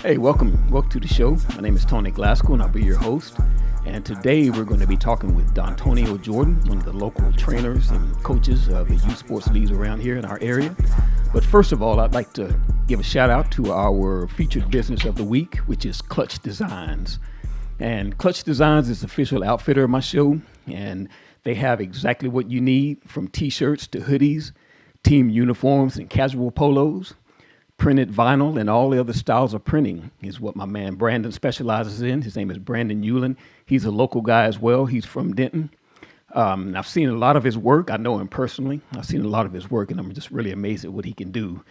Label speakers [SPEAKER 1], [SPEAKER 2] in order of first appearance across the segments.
[SPEAKER 1] Hey, welcome to the show. My name is Tony Glasgow, and I'll be your host. And today we're going to be talking with Dontonio Jordan, one of the local trainers and coaches of the youth sports leagues around here in our area. But first of all, I'd like to give a shout out to our featured business of the week, which is Clutch Designs. And Clutch Designs is the official outfitter of my show, and they have exactly what you need, from t-shirts to hoodies, team uniforms and casual polos. Printed vinyl and all the other styles of printing is what my man Brandon specializes in. His name is Brandon Hewlin. He's a local guy as well. He's from Denton. I've seen a lot of his work. I know him personally. I've seen a lot of his work, and I'm just really amazed at what he can do.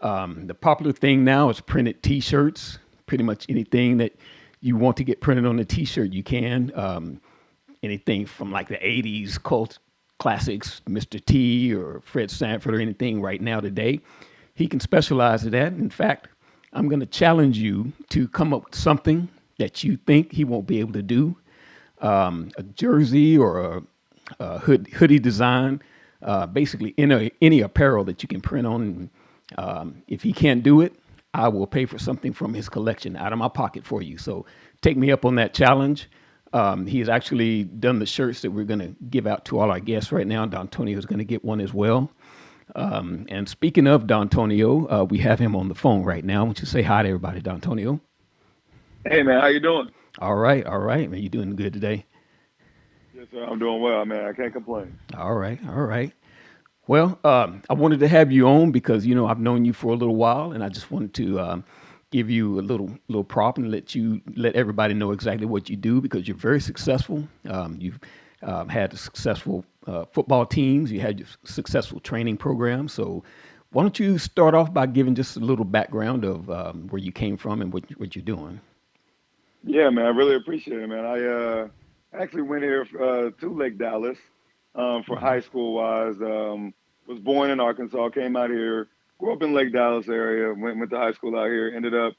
[SPEAKER 1] The popular thing now is printed T-shirts. Pretty much anything that you want to get printed on a T-shirt, you can. Anything from like the 80s cult classics, Mr. T or Fred Sanford or anything right now today. He can specialize in that. In fact, I'm going to challenge you to come up with something that you think he won't be able to do. A jersey or a hoodie design, basically any apparel that you can print on. If he can't do it, I will pay for something from his collection out of my pocket for you. So take me up on that challenge. He has actually done the shirts that we're going to give out to all our guests right now. Dontonio is going to get one as well. And speaking of Dontonio, we have him on the phone right now. Why don't you say hi to everybody, Dontonio?
[SPEAKER 2] Hey man, how you doing?
[SPEAKER 1] All right, man. You doing good today?
[SPEAKER 2] Yes, sir. I'm doing well, man. I can't complain.
[SPEAKER 1] All right. Well, I wanted to have you on because I've known you for a little while, and I just wanted to give you a little prop and let everybody know exactly what you do, because you're very successful. You've had successful football teams. You had your successful training program. So why don't you start off by giving just a little background of where you came from and what you're doing?
[SPEAKER 2] Yeah, man. I really appreciate it, man. I actually went here to Lake Dallas for high school wise. Was born in Arkansas, came out here, grew up in Lake Dallas area, went to high school out here. Ended up,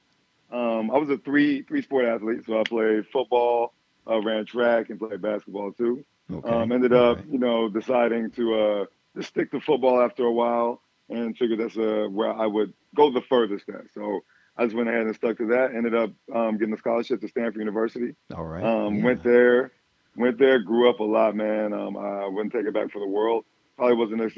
[SPEAKER 2] I was a three sport athlete, so I played football, ran track, and played basketball too.
[SPEAKER 1] Okay.
[SPEAKER 2] Ended
[SPEAKER 1] All
[SPEAKER 2] up,
[SPEAKER 1] right.
[SPEAKER 2] deciding to just stick to football after a while, and figured that's where I would go the furthest at. So I just went ahead and stuck to that. Ended up getting a scholarship to Stanford University.
[SPEAKER 1] All right.
[SPEAKER 2] Um,
[SPEAKER 1] Yeah.
[SPEAKER 2] went there, went there, grew up a lot, man. I wouldn't take it back for the world. Probably wasn't as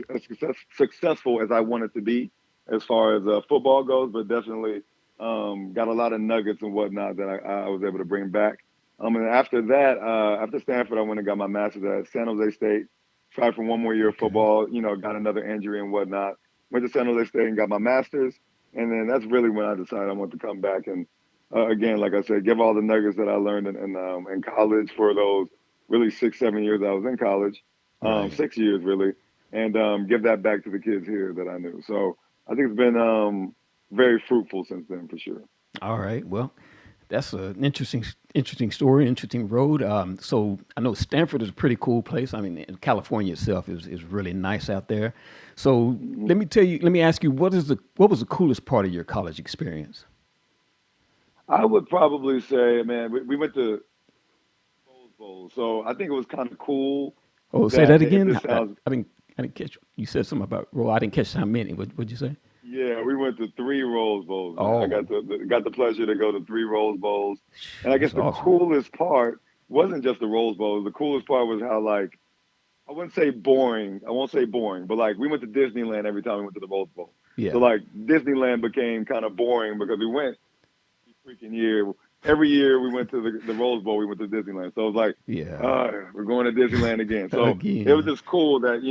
[SPEAKER 2] successful as I wanted to be as far as football goes, but definitely got a lot of nuggets and whatnot that I was able to bring back. And after that, after Stanford, I went and got my master's at San Jose State. Tried for one more year of
[SPEAKER 1] Okay.
[SPEAKER 2] football, got another injury and whatnot. Went to San Jose State and got my master's. And then that's really when I decided I want to come back and, again, like I said, give all the nuggets that I learned in college for those really 6, 7 years I was in college,
[SPEAKER 1] Right.
[SPEAKER 2] 6 years really, and give that back to the kids here that I knew. So I think it's been very fruitful since then for sure.
[SPEAKER 1] All right. Well, that's an interesting story, interesting road. So I know Stanford is a pretty cool place. I mean, California itself is really nice out there. So
[SPEAKER 2] Mhm.
[SPEAKER 1] let me ask you, what was the coolest part of your college experience?
[SPEAKER 2] I would probably say, man, we went to Rose Bowl, so I think it was kind of cool
[SPEAKER 1] Oh, say
[SPEAKER 2] that
[SPEAKER 1] that
[SPEAKER 2] if
[SPEAKER 1] again.
[SPEAKER 2] this sounds
[SPEAKER 1] I didn't catch. You said something about roll. I didn't catch how many. What'd you say?
[SPEAKER 2] Yeah, we went to three Rose Bowls, man. I
[SPEAKER 1] Oh,
[SPEAKER 2] got the pleasure to go to three Rose Bowls, and I guess
[SPEAKER 1] that's
[SPEAKER 2] the
[SPEAKER 1] awesome.
[SPEAKER 2] coolest part wasn't just the Rose Bowls. The coolest part was how, like, I wouldn't say boring. I won't say boring, but like we went to Disneyland every time we went to the Rose Bowl. So
[SPEAKER 1] Yeah.
[SPEAKER 2] like Disneyland became kind of boring because we went freaking year. Every year we went to the Rose Bowl, we went to Disneyland. So it was like,
[SPEAKER 1] Yeah.
[SPEAKER 2] we're going to Disneyland again. So it was
[SPEAKER 1] Again.
[SPEAKER 2] just cool that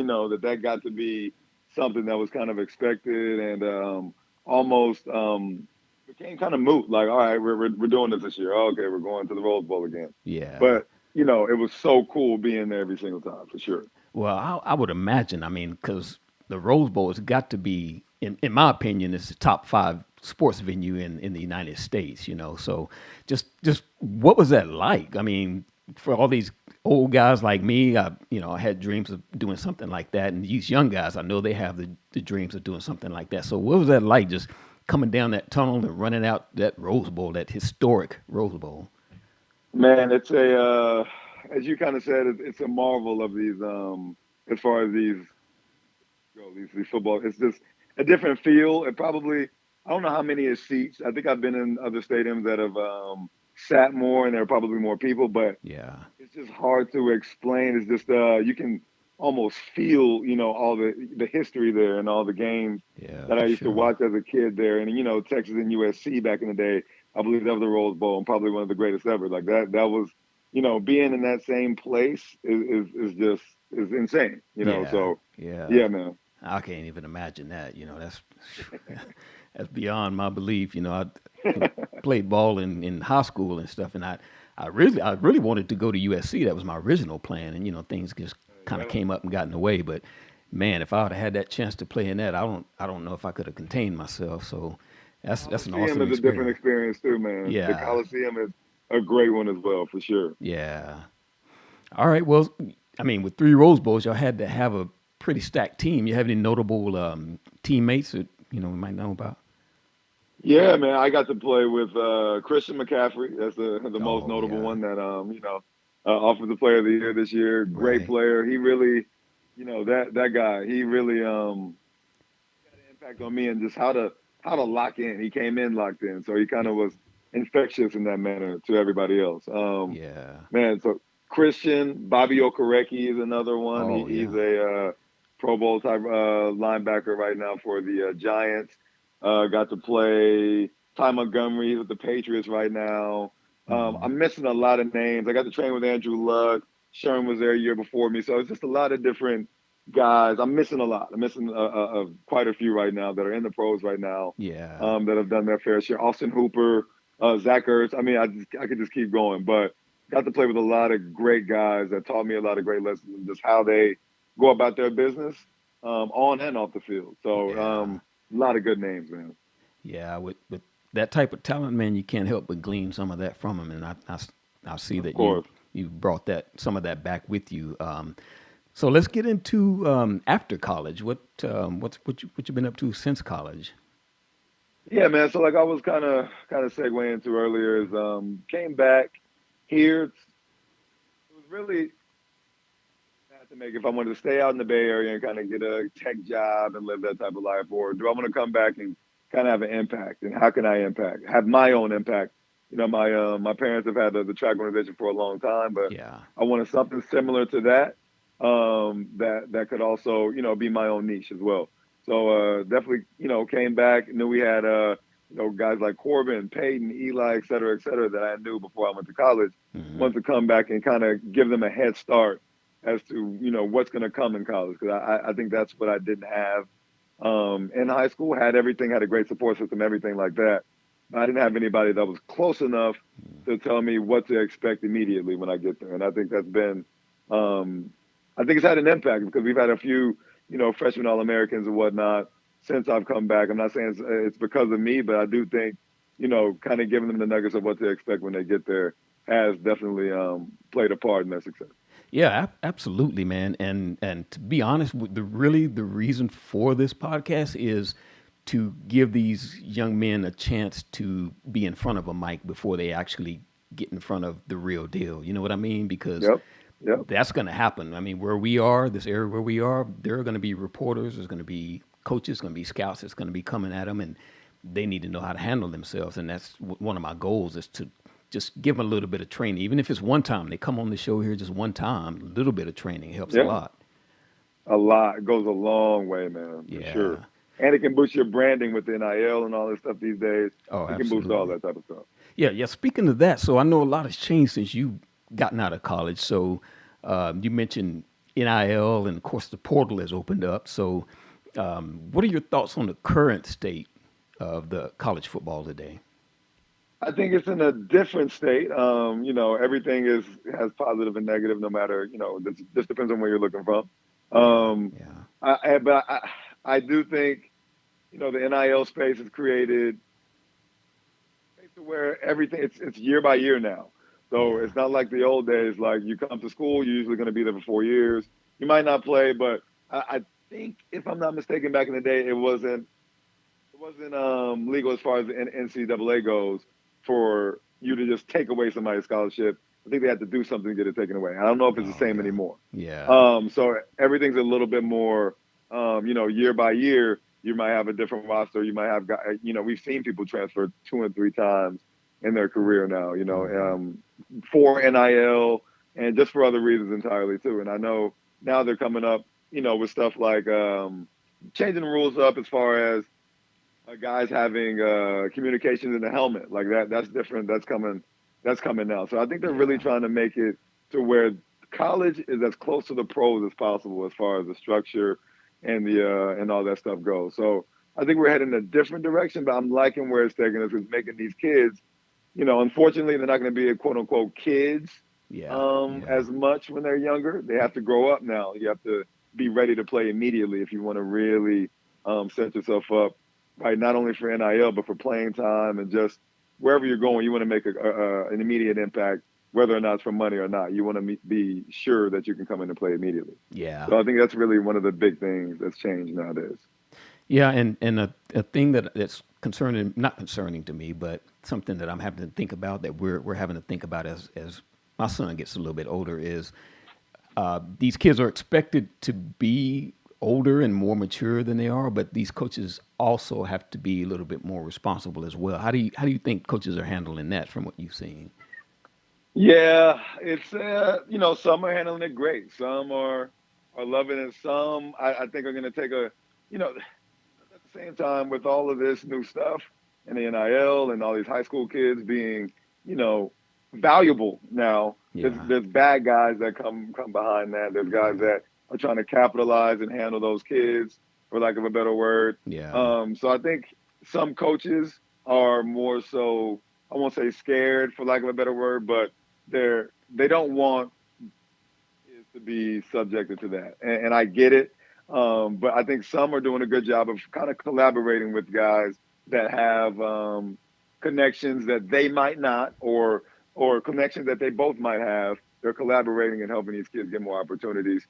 [SPEAKER 2] that got to be something that was kind of expected and almost became kind of moot. Like, all right, we're doing this year. Oh, okay, we're going to the Rose Bowl again.
[SPEAKER 1] Yeah.
[SPEAKER 2] But it was so cool being there every single time for sure.
[SPEAKER 1] Well, I would imagine. I mean, because the Rose Bowl has got to be, in my opinion, it's the top five sports venue in the United States. So just what was that like? I mean, for all these old guys like me, I had dreams of doing something like that, and these young guys, I know they have the dreams of doing something like that. So what was that like? Just coming down that tunnel and running out that Rose Bowl, that historic Rose Bowl.
[SPEAKER 2] Man, it's as you kind of said, it's a marvel of these, as far as these football. It's just a different feel. It probably I don't know how many is seats. I think I've been in other stadiums that have sat more, and there are probably more people, but
[SPEAKER 1] Yeah.
[SPEAKER 2] it's just hard to explain. It's just you can almost feel, all the history there and all the games
[SPEAKER 1] Yeah,
[SPEAKER 2] that I
[SPEAKER 1] for
[SPEAKER 2] used to
[SPEAKER 1] sure.
[SPEAKER 2] watch as a kid there. And Texas and USC back in the day, I believe that was the Rose Bowl and probably one of the greatest ever. Like that was, being in that same place is insane.
[SPEAKER 1] Yeah.
[SPEAKER 2] So
[SPEAKER 1] Yeah.
[SPEAKER 2] yeah, man.
[SPEAKER 1] I can't even imagine that. That's that's beyond my belief. Played ball in high school and stuff, and I really wanted to go to USC. That was my original plan, and things just kind of
[SPEAKER 2] Yeah.
[SPEAKER 1] came up and got in the way. But man, if I would have had that chance to play in that, I don't know if I could have contained myself. So that's an
[SPEAKER 2] Coliseum
[SPEAKER 1] awesome
[SPEAKER 2] is a different
[SPEAKER 1] experience.
[SPEAKER 2] experience too, man. The
[SPEAKER 1] Yeah,
[SPEAKER 2] Coliseum is a great one as well, for sure.
[SPEAKER 1] yeah. All right. Well, I mean, with three Rose Bowls, y'all had to have a pretty stacked team. You have any notable teammates that we might know about?
[SPEAKER 2] Yeah, man, I got to play with Christian McCaffery. That's the most
[SPEAKER 1] Oh
[SPEAKER 2] notable
[SPEAKER 1] yeah,
[SPEAKER 2] one that offensive player of the year this year. Great
[SPEAKER 1] right.
[SPEAKER 2] player. He really, that guy. He really had an impact on me and just how to lock in. He came in locked in, so he kind
[SPEAKER 1] Yeah,
[SPEAKER 2] of was infectious in that manner to everybody else.
[SPEAKER 1] yeah.
[SPEAKER 2] Man, so Christian Bobby Okereke is another one.
[SPEAKER 1] Oh
[SPEAKER 2] He's
[SPEAKER 1] yeah.
[SPEAKER 2] a Pro Bowl type linebacker right now for the Giants. Got to play Ty Montgomery. He's with the Patriots right now.
[SPEAKER 1] Hmm.
[SPEAKER 2] I'm missing a lot of names. I got to train with Andrew Luck. Sherman was there a year before me, so it's just a lot of different guys. I'm missing a lot. I'm missing quite a few right now that are in the pros right now
[SPEAKER 1] Yeah.
[SPEAKER 2] that have done their fair share. Austin Hooper, Zach Ertz. I mean, I could just keep going, but got to play with a lot of great guys that taught me a lot of great lessons in just how they go about their business on and off the field. So
[SPEAKER 1] Yeah.
[SPEAKER 2] a lot of good names, man.
[SPEAKER 1] Yeah. With that type of talent, man, you can't help but glean some of that from him. And I see
[SPEAKER 2] Of
[SPEAKER 1] that you
[SPEAKER 2] course.
[SPEAKER 1] you brought some of that back with you. So let's get into after college. What you been up to since college?
[SPEAKER 2] Yeah, man. So like I was kind of segueing into earlier is came back here. It was really I had to make if I wanted to stay out in the Bay Area and kind of get a tech job and live that type of life, or do I want to come back and kind of have an impact? And how can I impact? Have my own impact? My parents have had the track organization for a long time, but
[SPEAKER 1] Yeah.
[SPEAKER 2] I wanted something similar to that. That could also be my own niche as well. So definitely came back. Knew we had guys like Corbin, Peyton, Eli, et cetera, that I knew before I went to college.
[SPEAKER 1] Hmm.
[SPEAKER 2] Wanted to come back and kind of give them a head start as to what's going to come in college because I think that's what I didn't have in high school. Had everything, had a great support system, everything like that. But I didn't have anybody that was close enough to tell me what to expect immediately when I get there. And I think that's been, I think it's had an impact because we've had a few freshman All Americans and whatnot since I've come back. I'm not saying it's because of me, but I do think kind of giving them the nuggets of what to expect when they get there has definitely played a part in their success.
[SPEAKER 1] Yeah, absolutely, man. And to be honest, the reason for this podcast is to give these young men a chance to be in front of a mic before they actually get in front of the real deal. You know what I mean? Because
[SPEAKER 2] Yep. Yep.
[SPEAKER 1] that's going to happen. I mean, where we are, this area where we are, there are going to be reporters, there's going to be coaches, going to be scouts that's going to be coming at them, and they need to know how to handle themselves. And that's one of my goals is to just give them a little bit of training, even if it's one time. They come on the show here just one time. A little bit of training helps a
[SPEAKER 2] Yeah.
[SPEAKER 1] lot.
[SPEAKER 2] A lot. It goes a long way, man, for sure.
[SPEAKER 1] Yeah.
[SPEAKER 2] And it can boost your branding with NIL and all this stuff these days.
[SPEAKER 1] Oh,
[SPEAKER 2] It can boost all
[SPEAKER 1] absolutely.
[SPEAKER 2] that type of stuff.
[SPEAKER 1] Yeah, yeah. Speaking of that, so I know a lot has changed since you gotten out of college. So you mentioned NIL, and of course the portal has opened up. So what are your thoughts on the current state of the college football today?
[SPEAKER 2] I think it's in a different state. Everything has positive and negative, no matter, this depends on where you're looking from.
[SPEAKER 1] Yeah,
[SPEAKER 2] Um,
[SPEAKER 1] yeah,
[SPEAKER 2] but I do think, the NIL space has created to where everything it's year by year now. So
[SPEAKER 1] yeah,
[SPEAKER 2] it's not like the old days. Like you come to school, you're usually going to be there for 4 years. You might not play, but I think if I'm not mistaken, back in the day, it wasn't legal as far as the NCAA goes for you to just take away somebody's scholarship. I think they had to do something to get it taken away. I don't know if it's the
[SPEAKER 1] oh
[SPEAKER 2] same
[SPEAKER 1] yeah,
[SPEAKER 2] anymore.
[SPEAKER 1] yeah,
[SPEAKER 2] So everything's a little bit more, year by year. you might have a different roster. You might have guys, we've seen people transfer 2 and 3 times in their career now, for NIL and just for other reasons entirely too. And I know now they're coming up, with stuff like changing the rules up as far as guys having communications in the helmet like that. That's different. That's coming. That's coming now. So I think they're really trying to make it to where college is as close to the pros as possible as far as the structure and the and all that stuff goes. So I think we're heading in a different direction, but I'm liking where it's taking us. It's making these kids, unfortunately, they're not going to be quote unquote kids as much when they're younger. They have to grow up now. You have to be ready to play immediately if you want to really set yourself up, right? Not only for NIL, but for playing time and just wherever you're going, you want to make an immediate impact, whether or not it's for money or not. You want to be sure that you can come in and play immediately.
[SPEAKER 1] Yeah.
[SPEAKER 2] So I think that's really one of the big things that's changed nowadays.
[SPEAKER 1] Yeah, and a thing that's not concerning to me, but something that I'm having to think about, that we're having to think about as my son gets a little bit older, is these kids are expected to be older and more mature than they are, but these coaches also have to be a little bit more responsible as well. How do you think coaches are handling that from what you've seen?
[SPEAKER 2] Yeah, it's some are handling it great, some are loving it, some I think are going to take at the same time, with all of this new stuff and the NIL and all these high school kids being, valuable now, there's bad guys that come behind that. There's guys that are trying to capitalize and handle those kids, for lack of a better word. So I think some coaches are more so, I won't say scared, for lack of a better word, but they don't want kids to be subjected to that. And I get it. But I think some are doing a good job of kind of collaborating with guys that have connections that they might not, or connections that they both might have. They're collaborating and helping these kids get more opportunities,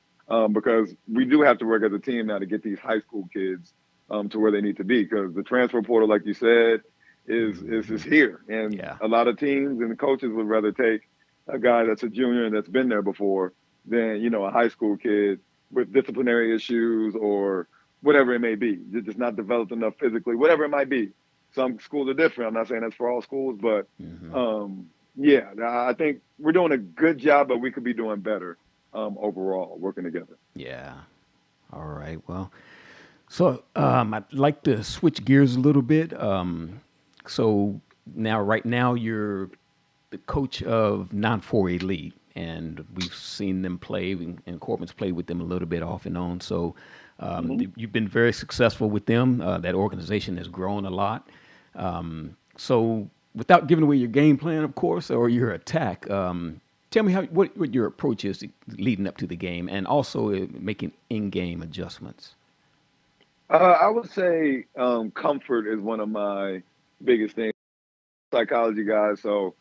[SPEAKER 2] because we do have to work as a team now to get these high school kids to where they need to be, because the transfer portal, like you said, is here. And a lot of teams and the coaches would rather take a guy that's a junior and that's been there before than, a high school kid with disciplinary issues or whatever it may be. They're just not developed enough physically, whatever it might be. Some schools are different. I'm not saying that's for all schools, but I think we're doing a good job, but we could be doing better overall, working together.
[SPEAKER 1] Yeah. All right. Well, so I'd like to switch gears a little bit. So right now you're the coach of non-4 Elite, and we've seen them play, and Corbin's played with them a little bit off and on. So you've been very successful with them. That organization has grown a lot. So without giving away your game plan, of course, or your attack, tell me what your approach is leading up to the game, and also making in-game adjustments.
[SPEAKER 2] I would say comfort is one of my biggest things. Psychology guy, so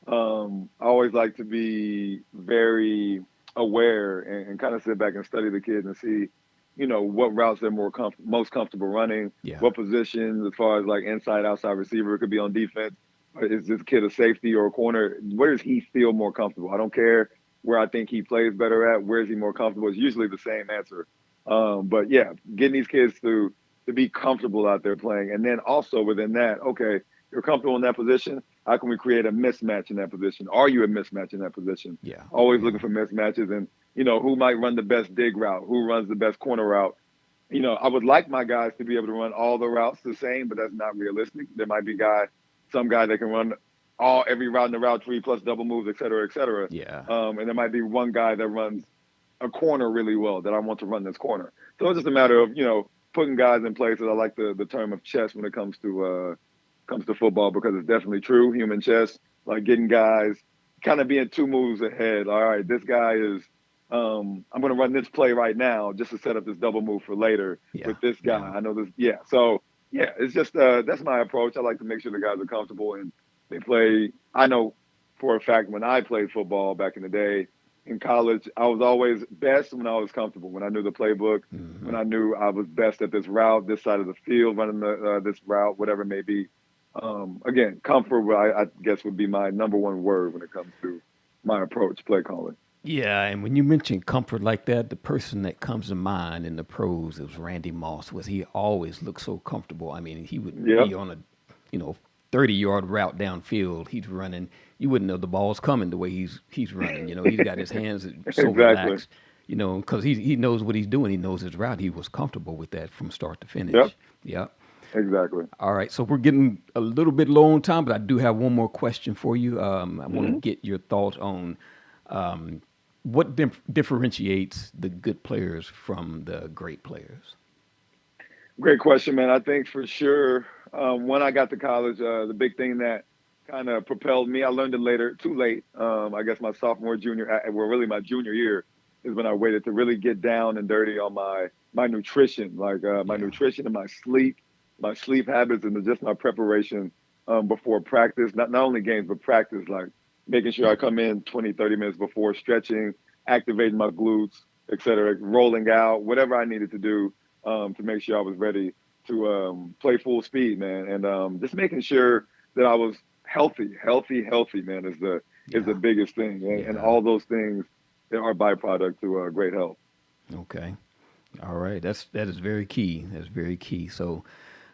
[SPEAKER 2] I always like to be very aware and kind of sit back and study the kids and see, what routes they're most comfortable running, what positions, as far as like inside, outside receiver, it could be on defense. Is this kid a safety or a corner? Where does he feel more comfortable? I don't care where I think he plays better at. Where is he more comfortable? It's usually the same answer. But yeah, getting these kids to be comfortable out there playing. And then also within that, okay, you're comfortable in that position. How can we create a mismatch in that position? Are you a mismatch in that position? Always looking for mismatches, and, who might run the best dig route? Who runs the best corner route? I would like my guys to be able to run all the routes the same, but that's not realistic. There might be some guy that can run every route in the route tree plus double moves, et cetera, et cetera. And there might be one guy that runs a corner really well that I want to run this corner. So it's just a matter of, putting guys in place. I like the term of chess when it comes to football, because it's definitely true. Human chess, like getting guys kind of being 2 moves ahead. All right, this guy is, I'm going to run this play right now just to set up this double move for later with this guy. I know this. So it's just, that's my approach. I like to make sure the guys are comfortable and they play. I know for a fact when I played football back in the day, in college, I was always best when I was comfortable, when I knew the playbook, when I knew I was best at this route, this side of the field, running this route, whatever it may be. Again, comfort, I guess, would be my number one word when it comes to my approach, play calling.
[SPEAKER 1] Yeah, and when you mention comfort like that, the person that comes to mind in the pros is Randy Moss. Was he always looked so comfortable? I mean, he would
[SPEAKER 2] Yep,
[SPEAKER 1] be on a, you know, 30-yard route downfield. He's running. You wouldn't know the ball's coming the way he's running. You know, he's got his hands so
[SPEAKER 2] exactly.
[SPEAKER 1] relaxed. You know, because he knows what he's doing. He knows his route. He was comfortable with that from start to
[SPEAKER 2] Yep,
[SPEAKER 1] finish. Yeah.
[SPEAKER 2] exactly.
[SPEAKER 1] All right, so we're getting a little bit low on time, but I do have one more question for you. I want to
[SPEAKER 2] Hmm.
[SPEAKER 1] get your thoughts on um, what differentiates the good players from the great players.
[SPEAKER 2] Great question, man. I think for sure, when I got to college, the big thing that kind of propelled me, I learned it later, too late. I guess my sophomore, junior, well, really my junior year is when I waited to really get down and dirty on my nutrition, like my
[SPEAKER 1] Yeah,
[SPEAKER 2] nutrition and my sleep habits, and just my preparation before practice. Not only games, but practice, like making sure I come in 20, 30 minutes before, stretching, activating my glutes, et cetera, rolling out, whatever I needed to do to make sure I was ready to play full speed, man. And just making sure that I was healthy, man, is the
[SPEAKER 1] yeah,
[SPEAKER 2] biggest thing. And
[SPEAKER 1] yeah.
[SPEAKER 2] all those things that are byproduct to great health.
[SPEAKER 1] Okay. All right. That is very key. That's very key. So,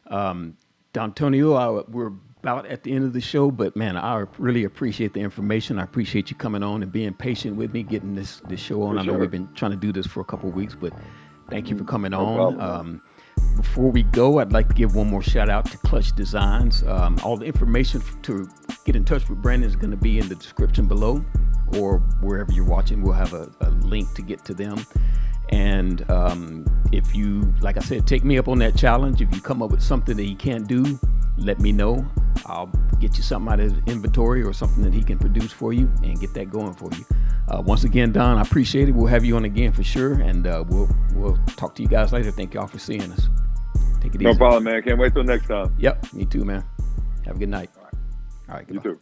[SPEAKER 1] um, D'Antonio, we're about at the end of the show, but man, I really appreciate the information. I appreciate you coming on and being patient with me, getting this show on.
[SPEAKER 2] For
[SPEAKER 1] I know we've
[SPEAKER 2] sure.
[SPEAKER 1] been trying to do this for a couple of weeks, but thank you for coming
[SPEAKER 2] No
[SPEAKER 1] on.
[SPEAKER 2] problem, man.
[SPEAKER 1] Before we go, I'd like to give one more shout out to Clutch Designs. All the information to get in touch with Brandon is going to be in the description below, or wherever you're watching. We'll have a link to get to them. And if you, like I said, take me up on that challenge. If you come up with something that he can't do, let me know. I'll get you something out of his inventory or something that he can produce for you and get that going for you. Once again, Don, I appreciate it. We'll have you on again for sure, and we'll talk to you guys later. Thank y'all for seeing us. Take it
[SPEAKER 2] No
[SPEAKER 1] easy.
[SPEAKER 2] problem, man. Can't wait till next time.
[SPEAKER 1] Yep, me too, man. Have a good night. All right,
[SPEAKER 2] You
[SPEAKER 1] goodbye.
[SPEAKER 2] too.